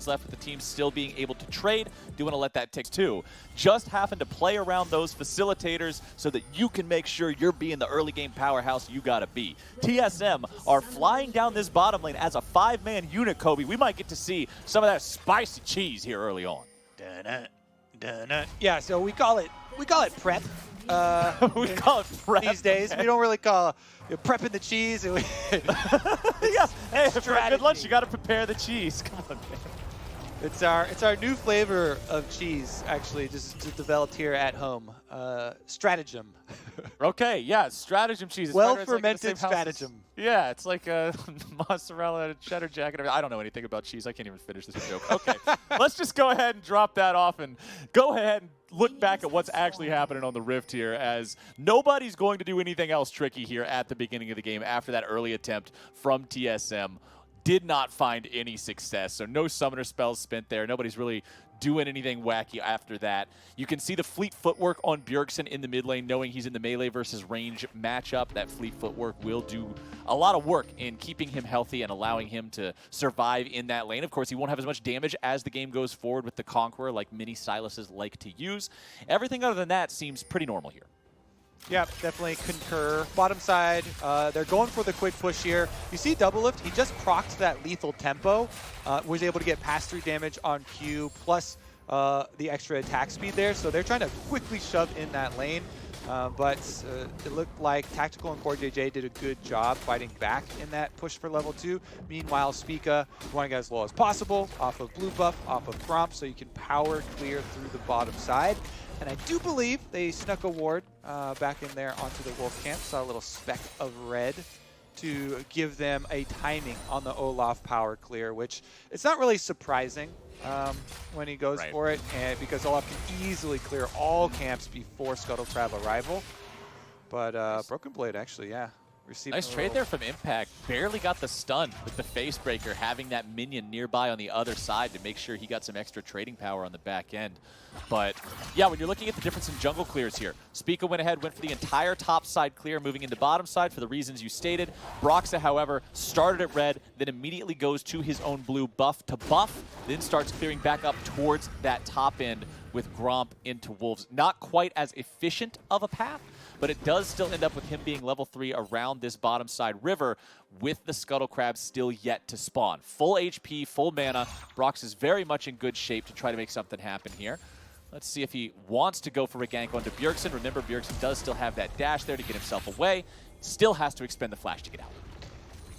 left with the team still being able to trade. Do want to let that tick too. Just happen to play around those facilitators so that you can make sure you're being the early game powerhouse you gotta be. TSM are flying down this bottom lane as a 5-man unit, Kobe. We might get to see some of that spicy cheese here early on. Yeah, so we call it prep. We call it prep these days. We don't really call prepping the cheese. Yeah, hey, for a good lunch, you got to prepare the cheese. Come on, man. It's our new flavor of cheese, actually, just developed here at home. Stratagem. Okay, yeah, stratagem cheese. Well-fermented stratagem. Yeah, it's like a mozzarella, cheddar jacket. I don't know anything about cheese. I can't even finish this joke. Okay, let's just go ahead and drop that off and go ahead and look back at what's actually happening on the Rift here, as nobody's going to do anything else tricky here at the beginning of the game after that early attempt from TSM. Did not find any success, so no summoner spells spent there. Nobody's really doing anything wacky after that. You can see the fleet footwork on Bjergsen in the mid lane, knowing he's in the melee versus range matchup. That fleet footwork will do a lot of work in keeping him healthy and allowing him to survive in that lane. Of course, he won't have as much damage as the game goes forward with the Conqueror, like many Silases like to use. Everything other than that seems pretty normal here. Yeah, definitely concur. Bottom side, they're going for the quick push here. You see Double Lift, he just procced that lethal tempo, was able to get pass-through damage on Q, plus the extra attack speed there, so they're trying to quickly shove in that lane. But it looked like Tactical and CoreJJ did a good job fighting back in that push for level 2. Meanwhile, Spica, you want to get as low as possible, off of blue buff, off of Gromp, so you can power clear through the bottom side. And I do believe they snuck a ward back in there onto the Wolf camp. Saw a little speck of red to give them a timing on the Olaf power clear, which it's not really surprising when he goes for it, and because Olaf can easily clear all camps before Scuttle Crab arrival. But Broken Blade actually, yeah. Nice trade there from Impact. Barely got the stun with the Facebreaker, having that minion nearby on the other side to make sure he got some extra trading power on the back end. But yeah, when you're looking at the difference in jungle clears here, Spica went ahead, went for the entire top side clear, moving into bottom side for the reasons you stated. Broxah, however, started at red, then immediately goes to his own blue buff to buff, then starts clearing back up towards that top end with Gromp into Wolves. Not quite as efficient of a path, but it does still end up with him being level 3 around this bottom side river with the Scuttle Crab still yet to spawn. Full HP, full mana. Brox is very much in good shape to try to make something happen here. Let's see if he wants to go for a gank onto Bjergsen. Remember, Bjergsen does still have that dash there to get himself away. Still has to expend the flash to get out.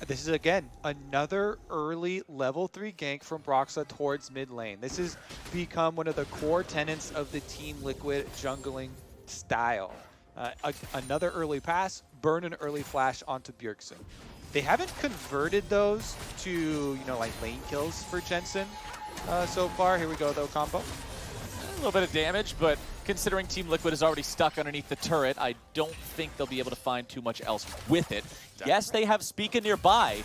This is, again, another early level 3 gank from Broxah towards mid lane. This has become one of the core tenets of the Team Liquid jungling style. Another early pass, burn an early flash onto Bjergsen. They haven't converted those to, like lane kills for Jensen so far. Here we go, though, combo. A little bit of damage, but considering Team Liquid is already stuck underneath the turret, I don't think they'll be able to find too much else with it. Yes, they have Spica nearby.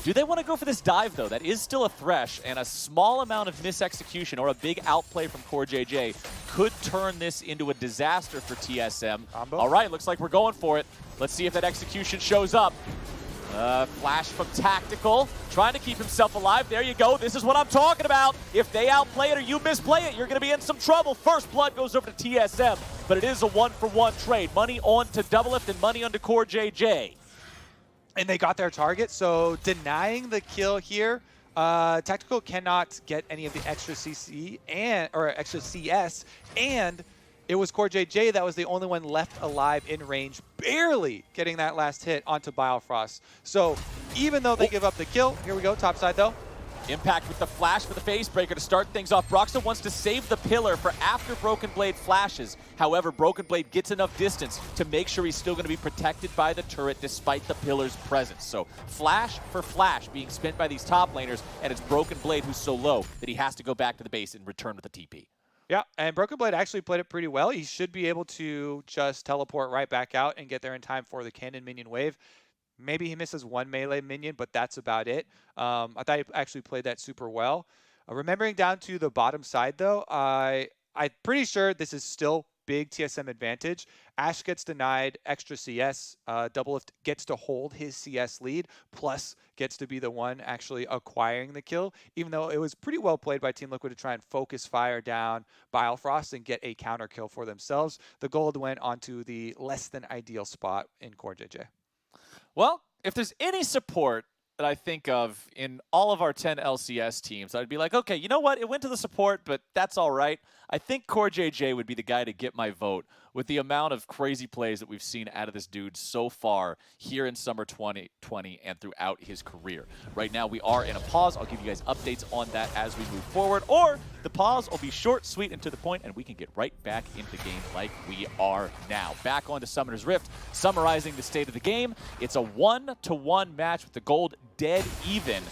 Do they want to go for this dive, though? That is still a Thresh, and a small amount of misexecution or a big outplay from CoreJJ could turn this into a disaster for TSM. Combo. All right, looks like we're going for it. Let's see if that execution shows up. Flash from Tactical, trying to keep himself alive. There you go. This is what I'm talking about. If they outplay it or you misplay it, you're going to be in some trouble. First blood goes over to TSM, but it is a 1-for-1 trade. Money on to Double Lift and money onto CoreJJ. And they got their target, so denying the kill here, Tactical cannot get any of the extra CC or extra CS, and it was CoreJJ that was the only one left alive in range, barely getting that last hit onto Biofrost. So even though they give up the kill, here we go, top side though. Impact with the flash for the Facebreaker to start things off. Broxah wants to save the pillar for after Broken Blade flashes. However, Broken Blade gets enough distance to make sure he's still going to be protected by the turret despite the pillar's presence. So flash for flash being spent by these top laners, and it's Broken Blade who's so low that he has to go back to the base and return with a TP. Yeah, and Broken Blade actually played it pretty well. He should be able to just teleport right back out and get there in time for the cannon minion wave. Maybe he misses one melee minion, but that's about it. I thought he actually played that super well. Remembering down to the bottom side, though, I'm pretty sure this is still big TSM advantage. Ash gets denied extra CS. Doublelift gets to hold his CS lead, plus gets to be the one actually acquiring the kill, even though it was pretty well played by Team Liquid to try and focus fire down Bilefrost and get a counter kill for themselves. The gold went onto the less than ideal spot in Core JJ. Well, if there's any support that I think of in all of our 10 LCS teams, I'd be like, okay, you know what? It went to the support, but that's all right. I think Core JJ would be the guy to get my vote with the amount of crazy plays that we've seen out of this dude so far here in Summer 2020 and throughout his career. Right now, we are in a pause. I'll give you guys updates on that as we move forward, or the pause will be short, sweet, and to the point, and we can get right back into the game like we are now. Back onto Summoner's Rift, summarizing the state of the game. It's a 1-to-1 match with the gold dead even.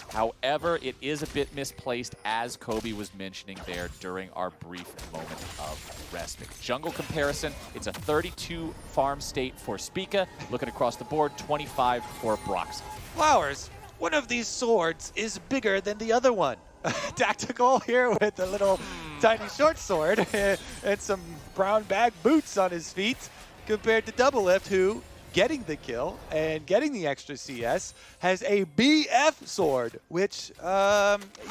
However, it is a bit misplaced, as Kobe was mentioning there during our brief moment of respite. Jungle comparison, it's a 32 farm state for Spica. Looking across the board, 25 for Broxah. Flowers, one of these swords is bigger than the other one. Tactical here with a little tiny short sword and some brown bag boots on his feet, compared to Doublelift, who, getting the kill and getting the extra CS, has a BF sword, which,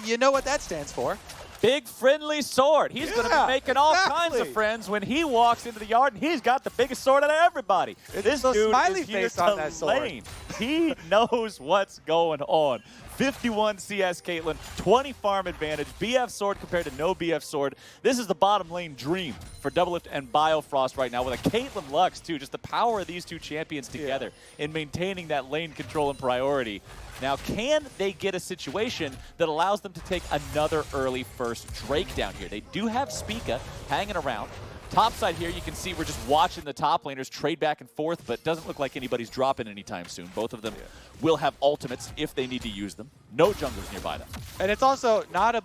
you know what that stands for. Big friendly sword. He's going to be making all kinds of friends when he walks into the yard, and he's got the biggest sword out of everybody. This dude smiley is here face to on that sword. lane. He knows what's going on. 51 CS Caitlyn, 20 farm advantage, BF sword compared to no BF sword. This is the bottom lane dream for Doublelift and Biofrost right now, with a Caitlyn Lux too. Just the power of these two champions together in maintaining that lane control and priority. Now, can they get a situation that allows them to take another early first Drake down here? They do have Spica hanging around. Top side here, you can see we're just watching the top laners trade back and forth, but doesn't look like anybody's dropping anytime soon. Both of them will have ultimates if they need to use them. No junglers nearby them. And it's also not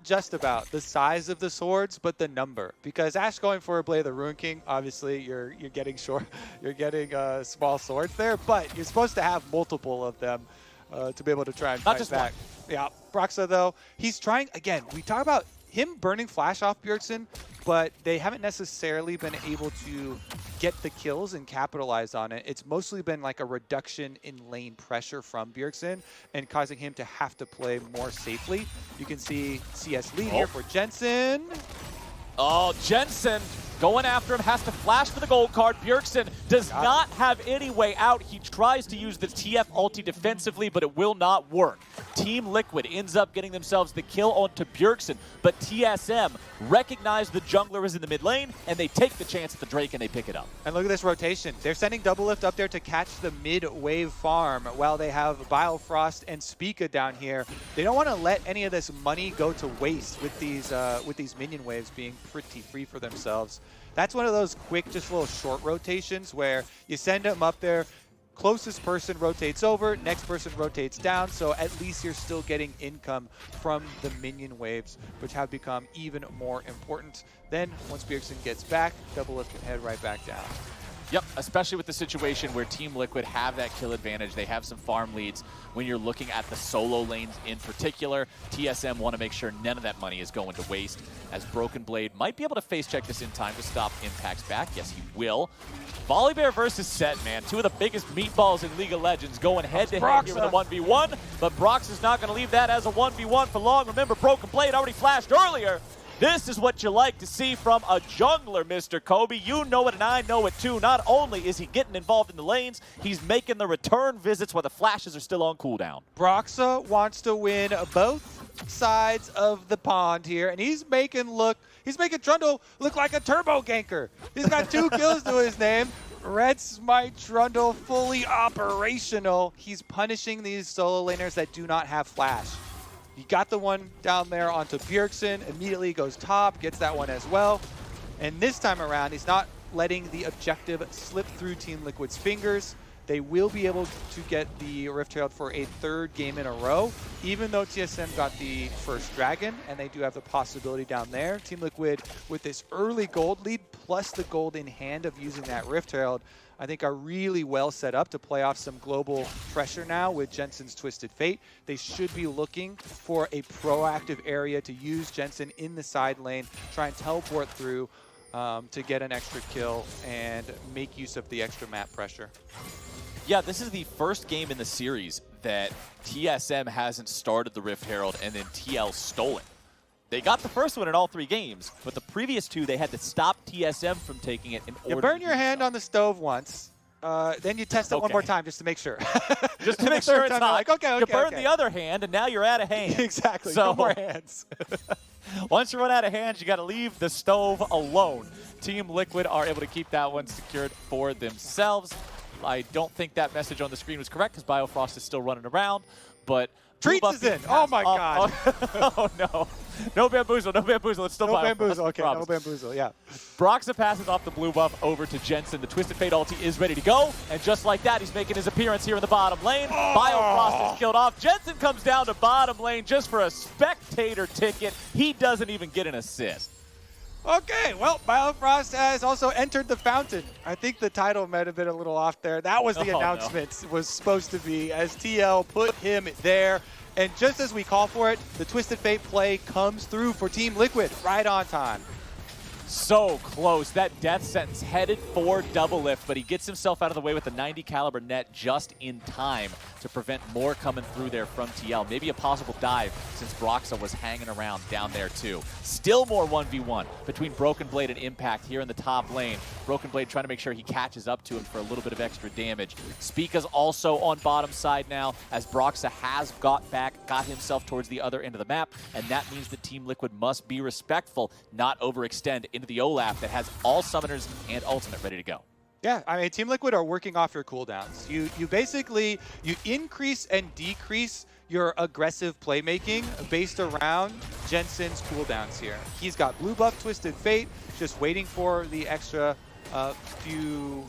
just about the size of the swords, but the number. Because Ash going for a Blade of the Ruin King, obviously you're getting small swords there, but you're supposed to have multiple of them to be able to try and not fight just back. one. Yeah, Broxah though, he's trying again. We talk about him burning flash off Bjergsen, but they haven't necessarily been able to get the kills and capitalize on it. It's mostly been like a reduction in lane pressure from Bjergsen and causing him to have to play more safely. You can see CS lead here for Jensen. Oh, Jensen going after him, has to flash for the gold card. Bjergsen does not have any way out. He tries to use the TF ulti defensively, but it will not work. Team Liquid ends up getting themselves the kill onto Bjergsen, but TSM recognize the jungler is in the mid lane, and they take the chance at the Drake and they pick it up. And look at this rotation. They're sending Doublelift up there to catch the mid-wave farm while they have Biofrost and Spica down here. They don't want to let any of this money go to waste with these minion waves being pretty free for themselves. That's one of those quick, just little short rotations where you send them up there, closest person rotates over, next person rotates down, so at least you're still getting income from the minion waves, which have become even more important. Then, once Bjergsen gets back, Doublelift can head right back down. Yep, especially with the situation where Team Liquid have that kill advantage. They have some farm leads. When you're looking at the solo lanes in particular, TSM want to make sure none of that money is going to waste, as Broken Blade might be able to face check this in time to stop Impact's back. Yes, he will. Volibear versus Set, man. Two of the biggest meatballs in League of Legends going head-to-head here with a 1v1, but Broxah is not going to leave that as a 1v1 for long. Remember, Broken Blade already flashed earlier. This is what you like to see from a jungler, Mr. Kobe. You know it and I know it too. Not only is he getting involved in the lanes, he's making the return visits while the flashes are still on cooldown. Broxah wants to win both sides of the pond here, and he's making Trundle look like a turbo ganker. He's got 2 kills to his name. Red Smite Trundle fully operational. He's punishing these solo laners that do not have flash. He got the one down there onto Bjergsen, immediately goes top, gets that one as well. And this time around, he's not letting the objective slip through Team Liquid's fingers. They will be able to get the Rift Herald for a 3rd game in a row, even though TSM got the first dragon, and they do have the possibility down there. Team Liquid, with this early gold lead, plus the gold in hand of using that Rift Herald, I think are really well set up to play off some global pressure now with Jensen's Twisted Fate. They should be looking for a proactive area to use Jensen in the side lane, try and teleport through to get an extra kill and make use of the extra map pressure. Yeah, this is the first game in the series that TSM hasn't started the Rift Herald and then TL stole it. They got the first one in all 3 games, but the previous 2 they had to stop TSM from taking it in order. You burn your hand on the stove once, then you test it one more time just to make sure. Just to make sure it's hot. Like, okay, you burn the other hand, and now you're out of hands. Exactly. So, no more hands. Once you run out of hands, you got to leave the stove alone. Team Liquid are able to keep that one secured for themselves. I don't think that message on the screen was correct because Biofrost is still running around, but Treats is in. Oh my god. Oh no. No bamboozle, no bamboozle. It's still no Biofrost. bamboozle. Okay, promise. no bamboozle. Yeah. Broxah passes off the blue buff over to Jensen. The Twisted Fate ulti is ready to go, and just like that, he's making his appearance here in the bottom lane. Biofrost is killed off. Jensen comes down to bottom lane just for a spectator ticket. He doesn't even get an assist. Okay, well, Biofrost has also entered the fountain. I think the title might have been a little off there. That was the announcement was supposed to be, as TL put him there. And just as we call for it, the Twisted Fate play comes through for Team Liquid right on time. So close. That death sentence headed for double lift, but he gets himself out of the way with the 90 caliber net just in time to prevent more coming through there from TL. Maybe a possible dive since Broxah was hanging around down there too. Still more 1v1 between Broken Blade and Impact here in the top lane. Broken Blade trying to make sure he catches up to him for a little bit of extra damage. Spica's also on bottom side now as Broxah has got himself towards the other end of the map, and that means that Team Liquid must be respectful, not overextend into the Olaf that has all summoners and ultimate ready to go. Yeah, I mean, Team Liquid are working off your cooldowns. You basically, you increase and decrease your aggressive playmaking based around Jensen's cooldowns here. He's got blue buff Twisted Fate, just waiting for the extra few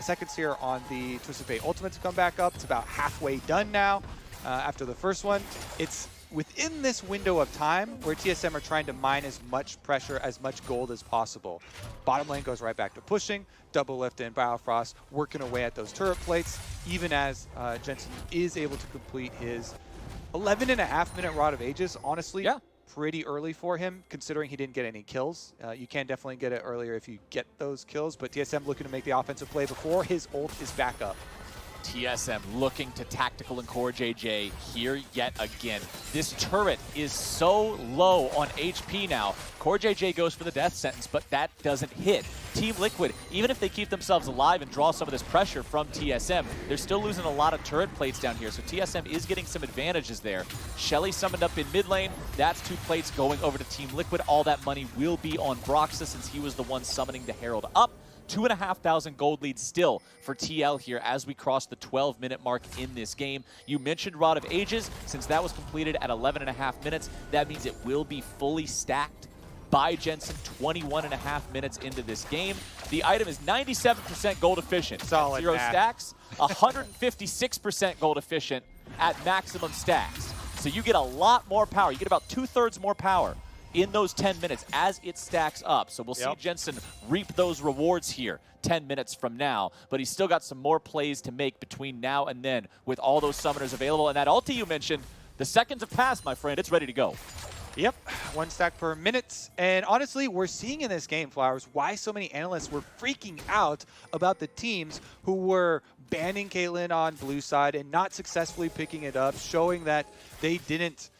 seconds here on the Twisted Fate ultimate to come back up. It's about halfway done now after the first one. It's within this window of time where TSM are trying to mine as much pressure, as much gold as possible. Bottom lane goes right back to pushing. Double Lift and Biofrost working away at those turret plates, even as Jensen is able to complete his 11.5-minute Rod of Ages. Honestly, yeah, pretty early for him, considering he didn't get any kills. You can definitely get it earlier if you get those kills, but TSM looking to make the offensive play before his ult is back up. TSM looking to tactical and core JJ here yet again. This turret is so low on HP now. Core JJ goes for the death sentence, but that doesn't hit. Team Liquid, even if they keep themselves alive and draw some of this pressure from TSM, they're still losing a lot of turret plates down here, so TSM is getting some advantages there. Shelly summoned up in mid lane. That's 2 plates going over to Team Liquid. All that money will be on Broxah since he was the one summoning the Herald up. 2,500 gold lead still for TL here as we cross the 12-minute mark in this game. You mentioned Rod of Ages. Since that was completed at 11.5 minutes, that means it will be fully stacked by Jensen 21.5 minutes into this game. The item is 97% gold efficient. Solid 0 stacks, 156% gold efficient at maximum stacks. So you get a lot more power. You get about 2/3 more power in those 10 minutes as it stacks up. So we'll see Jensen reap those rewards here 10 minutes from now, but he's still got some more plays to make between now and then with all those summoners available. And that ulti you mentioned, the seconds have passed, my friend. It's ready to go. Yep, 1 stack per minute. And honestly, we're seeing in this game, Flowers, why so many analysts were freaking out about the teams who were banning Caitlyn on blue side and not successfully picking it up, showing that they didn't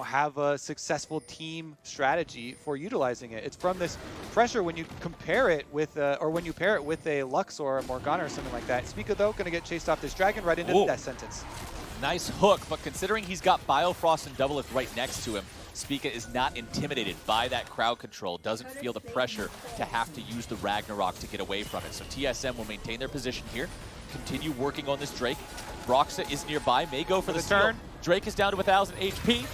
have a successful team strategy for utilizing it. It's from this pressure when you compare it with, or when you pair it with a Lux or a Morgana or something like that. Spica, though, going to get chased off this dragon right into the death sentence. Nice hook, but considering he's got Biofrost and Double Lift right next to him, Spica is not intimidated by that crowd control, doesn't feel the pressure to have to use the Ragnarok to get away from it. So TSM will maintain their position here, continue working on this Drake. Broxah is nearby, may go for the turn. Drake is down to 1,000 HP.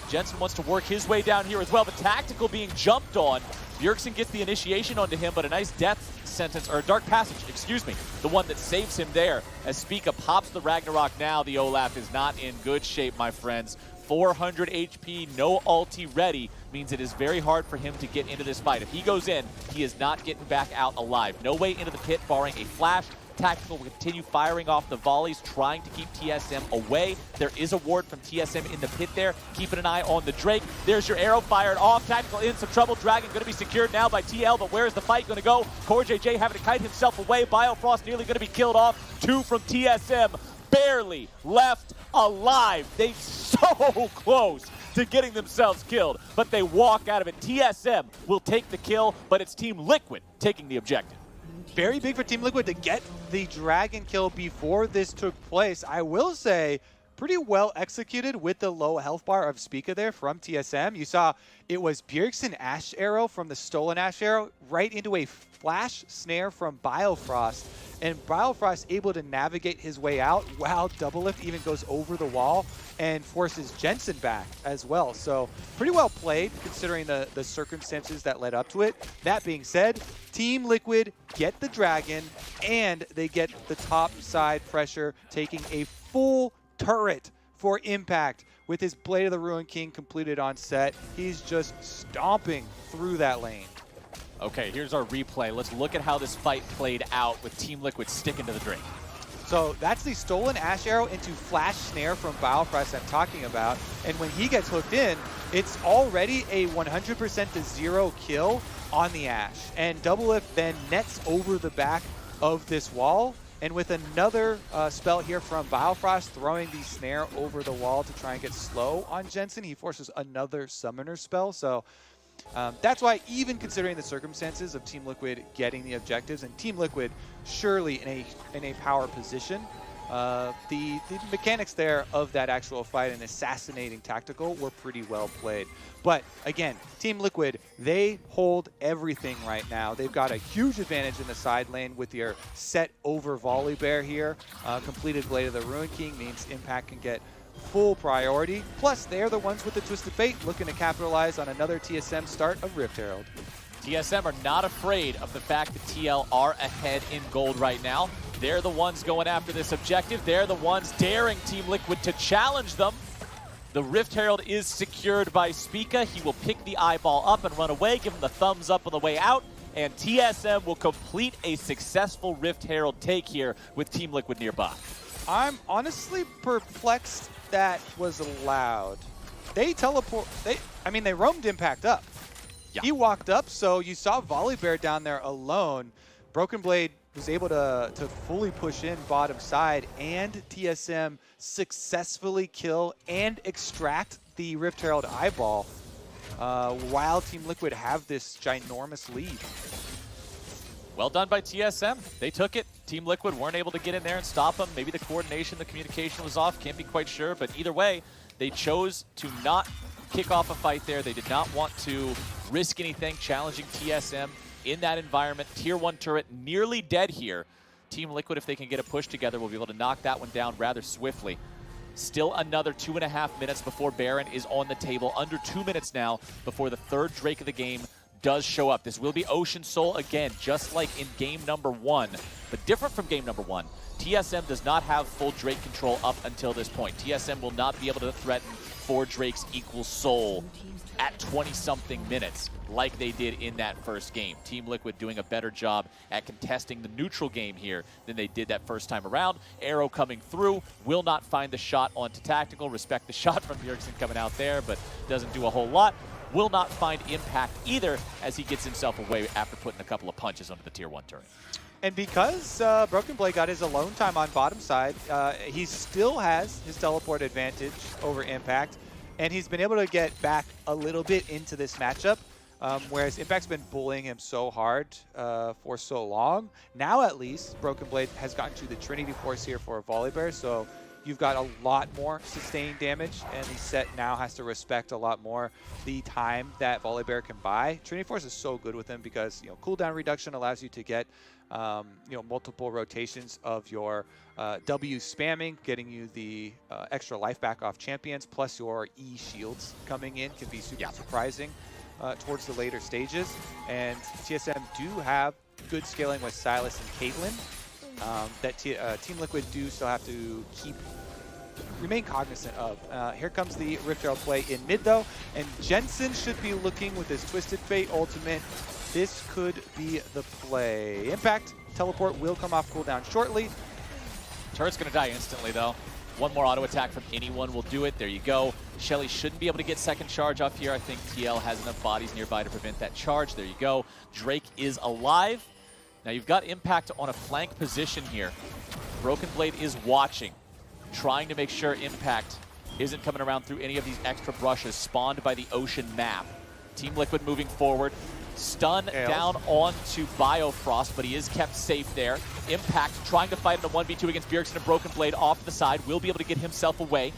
Jensen wants to work his way down here as well, but Tactical being jumped on. Bjergsen gets the initiation onto him, but a nice death sentence, or dark passage, excuse me, the one that saves him there. As Spica pops the Ragnarok now, the Olaf is not in good shape, my friends. 400 HP, no ulti ready, means it is very hard for him to get into this fight. If he goes in, he is not getting back out alive. No way into the pit, barring a flash. Tactical will continue firing off the volleys, trying to keep TSM away. There is a ward from TSM in the pit there, keeping an eye on the Drake. There's your arrow fired off. Tactical in some trouble. Dragon going to be secured now by TL, but where is the fight going to go? Core JJ having to kite himself away. Biofrost nearly going to be killed off. 2 from TSM, barely left alive. They so close to getting themselves killed, but they walk out of it. TSM will take the kill, but it's Team Liquid taking the objective. Very big for Team Liquid to get the Dragon kill before this took place. I will say, pretty well executed with the low health bar of Spica there from TSM. You saw it was Bjergsen Ash Arrow from the stolen Ash Arrow right into a flash snare from Biofrost. And Biofrost able to navigate his way out while Doublelift even goes over the wall and forces Jensen back as well. So pretty well played considering the circumstances that led up to it. That being said, Team Liquid get the Dragon and they get the top side pressure, taking a full turret for Impact with his Blade of the Ruined King completed on set. He's just stomping through that lane. Okay, here's our replay. Let's look at how this fight played out with Team Liquid sticking to the Drake. So that's the stolen Ash Arrow into Flash Snare from Biofrost I'm talking about. And when he gets hooked in, it's already a 100% to 0 kill on the Ash. And Doublelift then nets over the back of this wall. And with another spell here from Biofrost throwing the snare over the wall to try and get slow on Jensen, he forces another summoner spell. So that's why, even considering the circumstances of Team Liquid getting the objectives, and Team Liquid surely in a power position, the mechanics there of that actual fight and assassinating tactical were pretty well played. But again, Team Liquid, they hold everything right now. They've got a huge advantage in the side lane with your set over Volley Bear here. Completed Blade of the Ruined King means Impact can get full priority. Plus, they're the ones with the Twisted Fate looking to capitalize on another TSM start of Rift Herald. TSM are not afraid of the fact that TL are ahead in gold right now. They're the ones going after this objective. They're the ones daring Team Liquid to challenge them. The Rift Herald is secured by Spica. He will pick the eyeball up and run away, give him the thumbs up on the way out, and TSM will complete a successful Rift Herald take here with Team Liquid nearby. I'm honestly perplexed that was allowed. They they roamed Impact up. Yeah. He walked up, so you saw Volley Bear down there alone. Broken Blade was able to fully push in bottom side, and TSM successfully kill and extract the Rift Herald eyeball while Team Liquid have this ginormous lead. Well done by TSM. They took it. Team Liquid weren't able to get in there and stop them. Maybe the coordination, the communication was off. Can't be quite sure. But either way, they chose to not kick off a fight there. They did not want to risk anything challenging TSM in that environment. Tier 1 turret nearly dead here. Team Liquid, if they can get a push together, will be able to knock that one down rather swiftly. Still another 2.5 minutes before Baron is on the table. Under 2 minutes now before the third Drake of the game does show up. This will be Ocean Soul again, just like in game number 1. But different from game number 1, TSM does not have full Drake control up until this point. TSM will not be able to threaten 4 Drakes equals Soul at 20-something minutes like they did in that first game. Team Liquid doing a better job at contesting the neutral game here than they did that first time around. Arrow coming through, will not find the shot onto Tactical. Respect the shot from Bjergsen coming out there, but doesn't do a whole lot. Will not find Impact either as he gets himself away after putting a couple of punches onto the Tier 1 turret. And because Broken Blade got his alone time on bottom side, he still has his teleport advantage over Impact, and he's been able to get back a little bit into this matchup, whereas Impact's been bullying him so hard for so long. Now at least, Broken Blade has gotten to the Trinity Force here for a Volley Bear, so you've got a lot more sustained damage, and the set now has to respect a lot more the time that Volley Bear can buy. Trinity Force is so good with him because cooldown reduction allows you to get multiple rotations of your W spamming, getting you the extra life back off champions, plus your E shields coming in can be super surprising towards the later stages. And TSM do have good scaling with Silas and Caitlyn. That Team Liquid do still have to keep remain cognizant of. Here comes the Rift Herald play in mid though, and Jensen should be looking with his Twisted Fate ultimate. This could be the play. Impact, teleport will come off cooldown shortly. Turret's gonna die instantly though. One more auto attack from anyone will do it. There you go. Shelly shouldn't be able to get second charge off here. I think TL has enough bodies nearby to prevent that charge. There you go. Drake is alive. Now you've got Impact on a flank position here. Broken Blade is watching, trying to make sure Impact isn't coming around through any of these extra brushes spawned by the ocean map. Team Liquid moving forward. Stun down onto Biofrost, but he is kept safe there. Impact trying to fight in a 1v2 against Bjergsen and Broken Blade off to the side. Will be able to get himself away.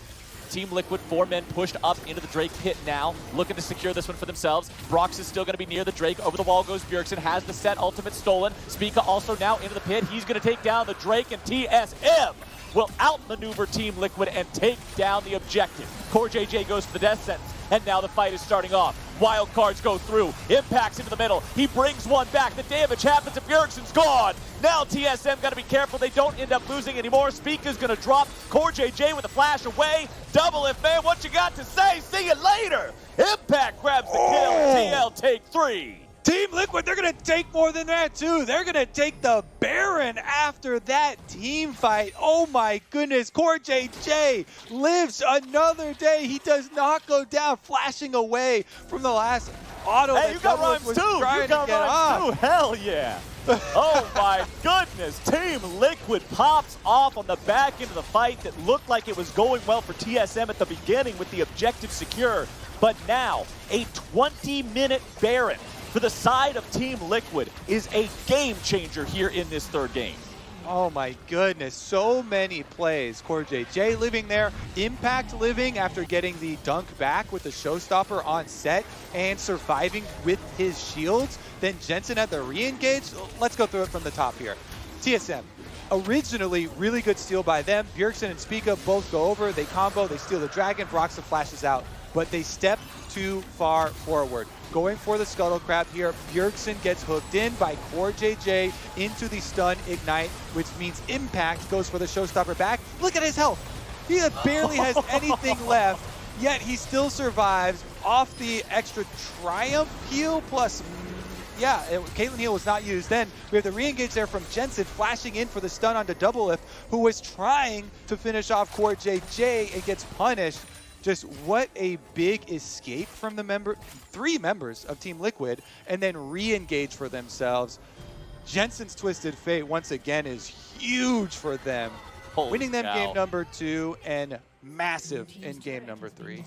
Team Liquid, 4 men pushed up into the Drake pit now, looking to secure this one for themselves. Broxah is still going to be near the Drake. Over the wall goes Bjergsen, has the set ultimate stolen. Spica also now into the pit. He's going to take down the Drake, and TSM will outmaneuver Team Liquid and take down the objective. Core JJ goes for the death sentence, and now the fight is starting off. Wild cards go through. Impacts into the middle. He brings one back. The damage happens and Bjergsen's gone. Now TSM got to be careful they don't end up losing anymore. Spica's going to drop. Core JJ with a flash away. Double if, man. What you got to say? See you later. Impact grabs the kill. TL take 3. Team Liquid, they're going to take more than that, too. They're going to take the Baron after that team fight. Oh, my goodness. Core JJ lives another day. He does not go down, flashing away from the last auto. Hey, you got rhymes, too. You got rhymes, too. Hell yeah. Oh, my goodness. Team Liquid pops off on the back end of the fight that looked like it was going well for TSM at the beginning with the objective secure. But now, a 20-minute Baron for the side of Team Liquid is a game changer here in this third game. Oh my goodness, so many plays. Core JJ living there, Impact living after getting the dunk back with the showstopper on set and surviving with his shields. Then Jensen at the re-engage. Let's go through it from the top here. TSM, originally really good steal by them. Bjergsen and Spica both go over, they combo, they steal the dragon, Broxah flashes out, but they step too far forward. Going for the Scuttle Crab here. Bjergsen gets hooked in by Core JJ into the stun ignite, which means Impact goes for the showstopper back. Look at his health. He barely has anything left, yet he still survives off the extra Triumph heal plus, Caitlyn heal was not used. Then we have the re-engage there from Jensen flashing in for the stun onto doublelift, who was trying to finish off Core JJ and gets punished. Just what a big escape from the 3 members of Team Liquid, and then re-engage for themselves. Jensen's Twisted Fate once again is huge for them. Winning them game number 2 and massive in game number 3.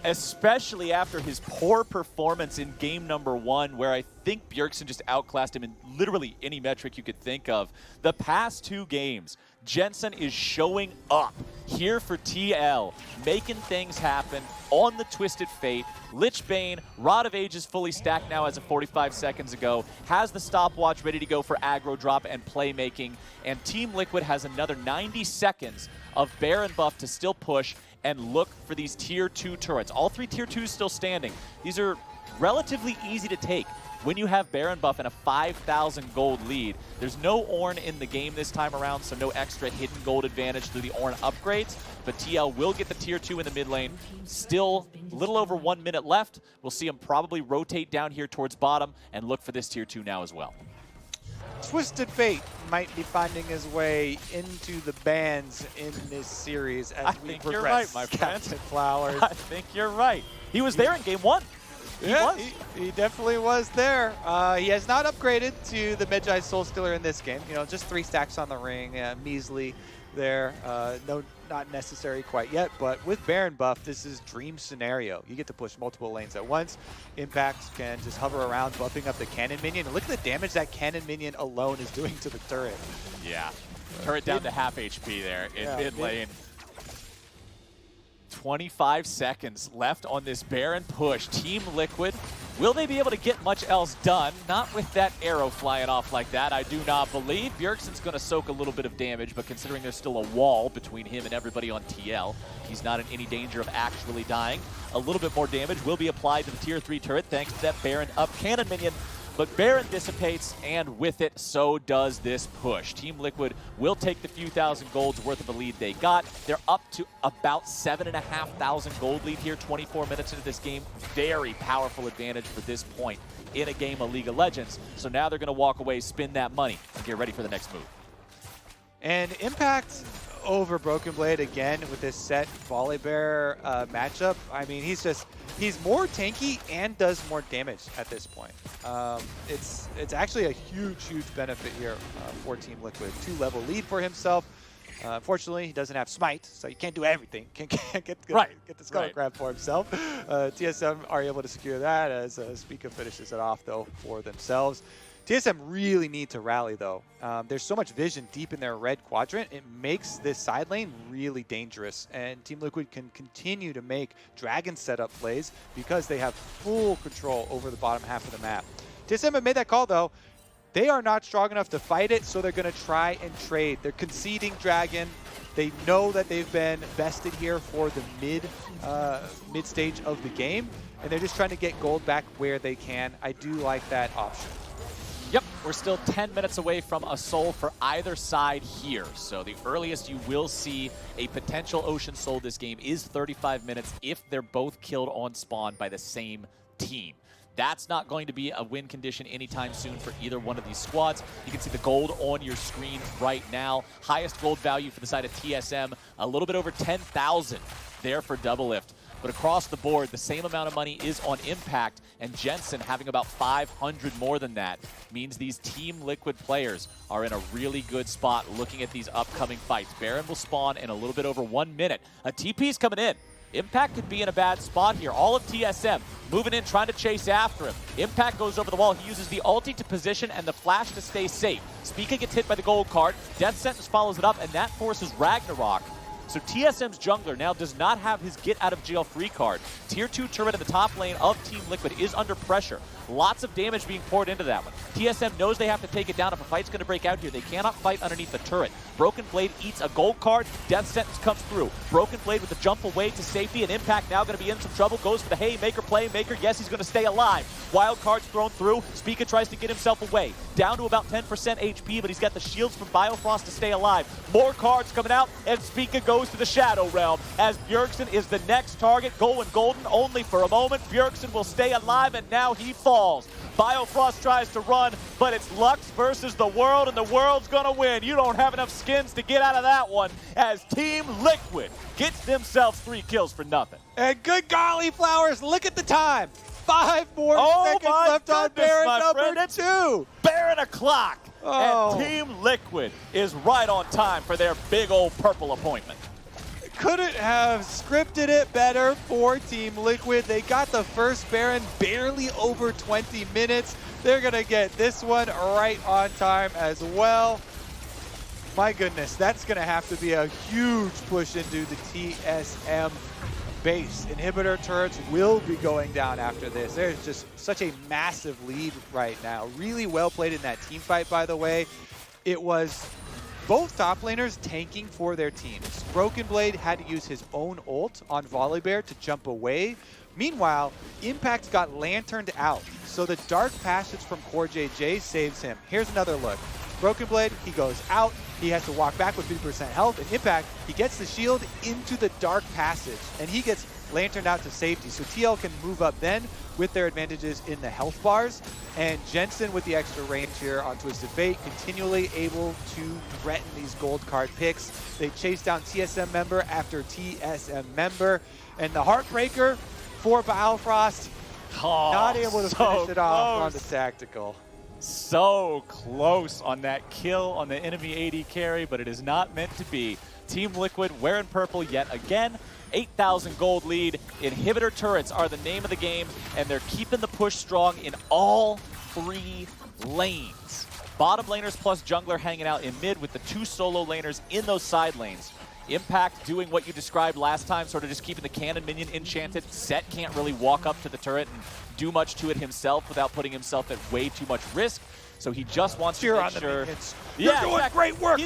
Especially after his poor performance in game number 1, where I think Bjergsen just outclassed him in literally any metric you could think of. The past 2 games, Jensen is showing up here for TL, making things happen on the Twisted Fate. Lich Bane, Rod of Ages fully stacked now as of 45 seconds ago, has the stopwatch ready to go for aggro drop and playmaking, and Team Liquid has another 90 seconds of Baron buff to still push and look for these tier 2 turrets. All 3 tier 2s still standing. These are relatively easy to take when you have Baron buff and a 5,000 gold lead. There's no Ornn in the game this time around, so no extra hidden gold advantage through the Ornn upgrades, but TL will get the tier 2 in the mid lane. Still a little over 1 minute left. We'll see him probably rotate down here towards bottom and look for this tier 2 now as well. Twisted Fate might be finding his way into the bans in this series as we progress. You're right, my friend. Captain Flowers. I think you're right. He was there in game 1. He definitely was there. He has not upgraded to the Medjai Soul Stealer in this game. You know, just 3 stacks on the ring, measly there. No, not necessary quite yet, but with Baron buff, this is dream scenario. You get to push multiple lanes at once. Impact can just hover around, buffing up the cannon minion. And look at the damage that cannon minion alone is doing to the turret. Yeah, turret down to half HP there in mid lane. 25 seconds left on this Baron push. Team Liquid, will they be able to get much else done? Not with that arrow flying off like that, I do not believe. Bjergsen's going to soak a little bit of damage, but considering there's still a wall between him and everybody on TL, he's not in any danger of actually dying. A little bit more damage will be applied to the tier 3 turret thanks to that Baron up cannon minion. But Baron dissipates, and with it, so does this push. Team Liquid will take the few thousand golds worth of a lead they got. They're up to about 7,500 gold lead here, 24 minutes into this game. Very powerful advantage for this point in a game of League of Legends. So now they're going to walk away, spin that money, and get ready for the next move. And Impact over Broken Blade again with this set Volibear matchup. I mean, he's more tanky and does more damage at this point. It's actually a huge benefit here for Team Liquid. 2-level lead for himself. Unfortunately, he doesn't have Smite, so he can't do everything. Can't get the Skull Crab for himself. TSM are able to secure that as Spica finishes it off, though, for themselves. TSM really need to rally, though. There's so much vision deep in their red quadrant. It makes this side lane really dangerous, and Team Liquid can continue to make dragon setup plays because they have full control over the bottom half of the map. TSM have made that call, though. They are not strong enough to fight it, so they're going to try and trade. They're conceding dragon. They know that they've been vested here for the mid stage of the game, and they're just trying to get gold back where they can. I do like that option. Yep, we're still 10 minutes away from a soul for either side here. So the earliest you will see a potential Ocean Soul this game is 35 minutes if they're both killed on spawn by the same team. That's not going to be a win condition anytime soon for either one of these squads. You can see the gold on your screen right now. Highest gold value for the side of TSM, a little bit over 10,000 there for Doublelift. But across the board, the same amount of money is on Impact, and Jensen having about 500 more than that means these Team Liquid players are in a really good spot looking at these upcoming fights. Baron will spawn in a little bit over 1 minute. A TP's coming in. Impact could be in a bad spot here. All of TSM moving in, trying to chase after him. Impact goes over the wall. He uses the ulti to position and the flash to stay safe. Spica gets hit by the gold card. Death Sentence follows it up, and that forces Ragnarok. So TSM's jungler now does not have his get out of jail free card. Tier 2 turret in the top lane of Team Liquid is under pressure. Lots of damage being poured into that one. TSM knows they have to take it down if a fight's going to break out here. They cannot fight underneath the turret. Broken Blade eats a gold card. Death Sentence comes through. Broken Blade with the jump away to safety, and Impact now going to be in some trouble. Goes for the Haymaker, Playmaker. Yes, he's going to stay alive. Wild card's thrown through. Spica tries to get himself away. Down to about 10% HP, but he's got the shields from Biofrost to stay alive. More cards coming out, and Spica goes to the Shadow Realm as Bjergsen is the next target. Going golden only for a moment. Bjergsen will stay alive, and now he falls. Biofrost tries to run, but it's Lux versus the world, and the world's gonna win. You don't have enough skins to get out of that one as Team Liquid gets themselves 3 kills for nothing. And good golly flowers, look at the time. 5 more seconds left on Baron number 2. Baron o'clock. And Team Liquid is right on time for their big old purple appointment. Couldn't have scripted it better for Team Liquid. They got the first Baron barely over 20 minutes. They're going to get this one right on time as well. My goodness, that's going to have to be a huge push into the TSM base. Inhibitor turrets will be going down after this. There's just such a massive lead right now. Really well played in that team fight, by the way. It was both top laners tanking for their teams. Broken Blade had to use his own ult on Volibear to jump away. Meanwhile, Impact got lanterned out, so the Dark Passage from Core JJ saves him. Here's another look. Broken Blade, he goes out, he has to walk back with 50% health, and Impact, he gets the shield into the Dark Passage, and he gets lanterned out to safety. So TL can move up then with their advantages in the health bars, and Jensen with the extra range here on Twisted Fate, continually able to threaten these gold card picks. They chase down TSM member after TSM member, and the Heartbreaker for Biofrost, not able to finish it off on the tactical. So close on that kill on the enemy AD carry, but it is not meant to be. Team Liquid wearing purple yet again. 8,000 gold lead. Inhibitor turrets are the name of the game, and they're keeping the push strong in all 3 lanes. Bottom laners plus jungler hanging out in mid with the 2 solo laners in those side lanes. Impact doing what you described last time, sort of just keeping the cannon minion enchanted. Set can't really walk up to the turret and do much to it himself without putting himself at way too much risk. So he just wants to make sure. You're doing great work.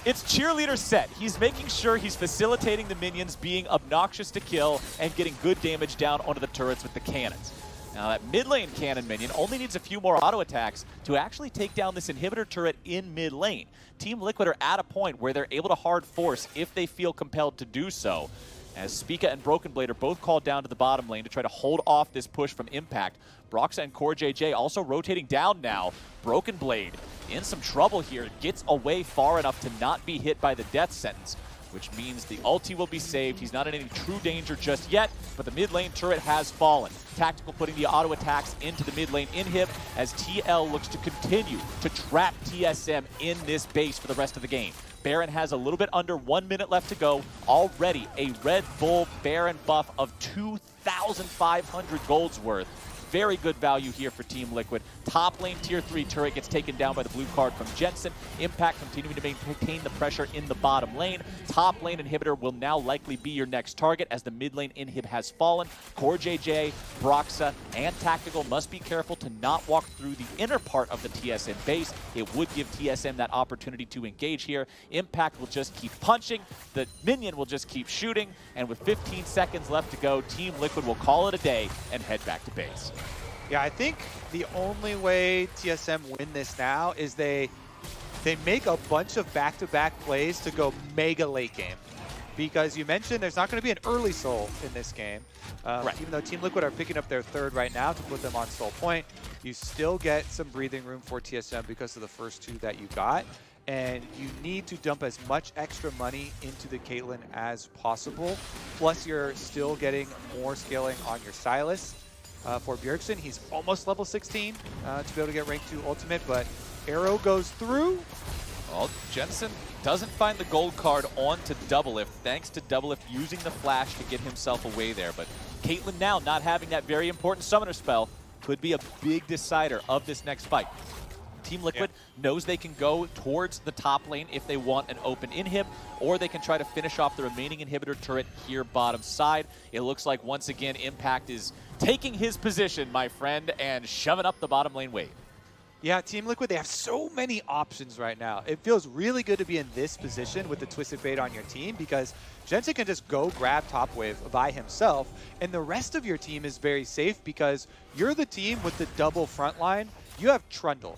It's cheerleader Set. He's making sure he's facilitating the minions being obnoxious to kill and getting good damage down onto the turrets with the cannons. Now that mid lane cannon minion only needs a few more auto attacks to actually take down this inhibitor turret in mid lane. Team Liquid are at a point where they're able to hard force if they feel compelled to do so. As Spica and Broken Blade are both called down to the bottom lane to try to hold off this push from Impact. Broxah and CoreJJ also rotating down now. Broken Blade in some trouble here, gets away far enough to not be hit by the death sentence, which means the ulti will be saved. He's not in any true danger just yet, but the mid lane turret has fallen. Tactical putting the auto attacks into the mid lane inhib as TL looks to continue to trap TSM in this base for the rest of the game. Baron has a little bit under 1 minute left to go. Already a Red Bull Baron buff of 2,500 gold's worth. Very good value here for Team Liquid. Top lane tier 3 turret gets taken down by the blue card from Jensen. Impact continuing to maintain the pressure in the bottom lane. Top lane inhibitor will now likely be your next target as the mid lane inhib has fallen. CoreJJ, Broxah, and Tactical must be careful to not walk through the inner part of the TSM base. It would give TSM that opportunity to engage here. Impact will just keep punching. The minion will just keep shooting. And with 15 seconds left to go, Team Liquid will call it a day and head back to base. Yeah, I think the only way TSM win this now is they make a bunch of back-to-back plays to go mega late game. Because you mentioned there's not going to be an early soul in this game. Right. Even though Team Liquid are picking up their third right now to put them on soul point, you still get some breathing room for TSM because of the first two that you got. And you need to dump as much extra money into the Caitlyn as possible. Plus, you're still getting more scaling on your Sylas. For Bjergsen, he's almost level 16 to be able to get rank 2 ultimate, but arrow goes through. Well, Jensen doesn't find the gold card onto Doublelift, thanks to Doublelift using the flash to get himself away there. But Caitlyn now not having that very important summoner spell could be a big decider of this next fight. Team Liquid knows they can go towards the top lane if they want an open inhib, or they can try to finish off the remaining inhibitor turret here bottom side. It looks like once again Impact is taking his position, my friend, and shoving up the bottom lane wave. Yeah, Team Liquid, they have so many options right now. It feels really good to be in this position with the Twisted Fate on your team because Jensen can just go grab top wave by himself, and the rest of your team is very safe because you're the team with the double front line. You have Trundle.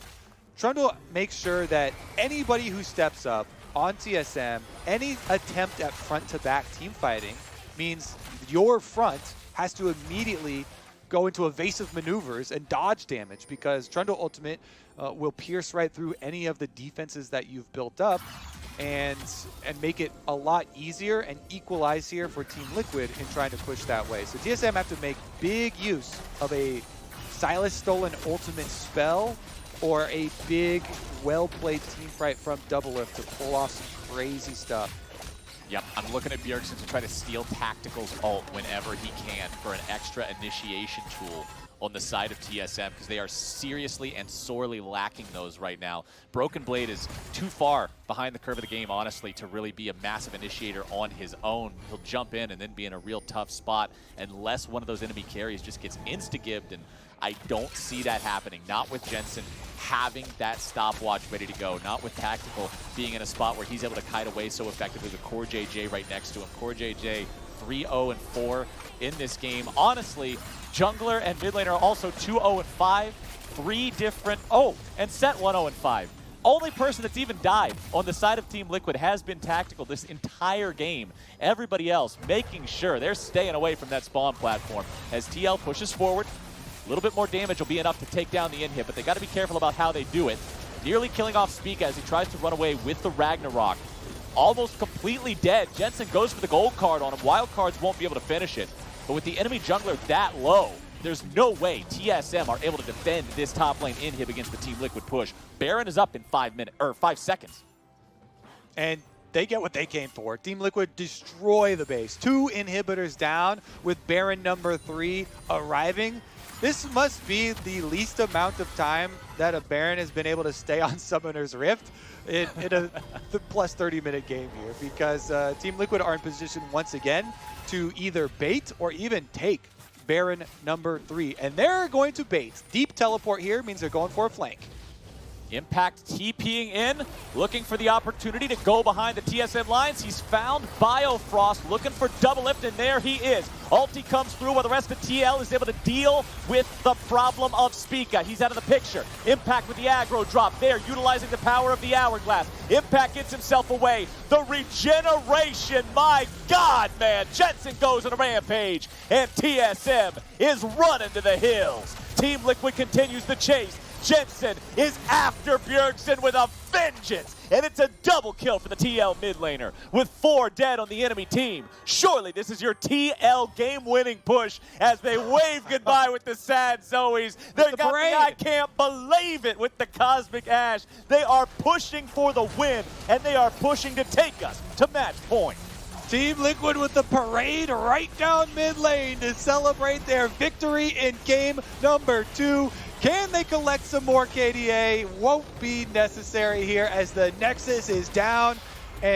Trundle makes sure that anybody who steps up on TSM, any attempt at front-to-back team fighting means your front has to immediately go into evasive maneuvers and dodge damage because Trundle Ultimate will pierce right through any of the defenses that you've built up and make it a lot easier and equalize here for Team Liquid in trying to push that way. So TSM have to make big use of a Sylas stolen ultimate spell or a big, well-played team fight from Doublelift to pull off some crazy stuff. Yep, I'm looking at Bjergsen to try to steal Tactical's ult whenever he can for an extra initiation tool on the side of TSM because they are seriously and sorely lacking those right now. Broken Blade is too far behind the curve of the game, honestly, to really be a massive initiator on his own. He'll jump in and then be in a real tough spot unless one of those enemy carries just gets insta-gibbed, and I don't see that happening. Not with Jensen having that stopwatch ready to go. Not with Tactical being in a spot where he's able to kite away so effectively with CoreJJ right next to him. CoreJJ 3-0-4 in this game. Honestly, jungler and mid laner are also 2-0-5. 3 different... Oh, and Set 1-0-5. Only person that's even died on the side of Team Liquid has been Tactical this entire game. Everybody else making sure they're staying away from that spawn platform as TL pushes forward. A little bit more damage will be enough to take down the inhib, but they got to be careful about how they do it. Nearly killing off Spica as he tries to run away with the Ragnarok. Almost completely dead. Jensen goes for the gold card on him. Wild cards won't be able to finish it. But with the enemy jungler that low, there's no way TSM are able to defend this top lane inhib against the Team Liquid push. Baron is up in 5 seconds. And they get what they came for. Team Liquid destroy the base. 2 inhibitors down with Baron number 3 arriving. This must be the least amount of time that a Baron has been able to stay on Summoner's Rift in a plus 30-minute game here because Team Liquid are in position once again to either bait or even take Baron number 3. And they're going to bait. Deep teleport here means they're going for a flank. Impact TPing in, looking for the opportunity to go behind the TSM lines. He's found Biofrost, looking for double lift, and there he is. Ulti comes through while the rest of TL is able to deal with the problem of Spica. He's out of the picture. Impact with the aggro drop there, utilizing the power of the Hourglass. Impact gets himself away. The regeneration, my God, man. Jensen goes on a rampage, and TSM is running to the hills. Team Liquid continues the chase. Jensen is after Bjergsen with a vengeance, and it's a double kill for the TL mid laner with 4 dead on the enemy team. Surely this is your TL game-winning push as they wave goodbye with the sad Zoes. They got the I can't believe it with the Cosmic Ash. They are pushing for the win, and they are pushing to take us to match point. Team Liquid with the parade right down mid lane to celebrate their victory in game number 2. Can they collect some more KDA? Won't be necessary here as the Nexus is down. And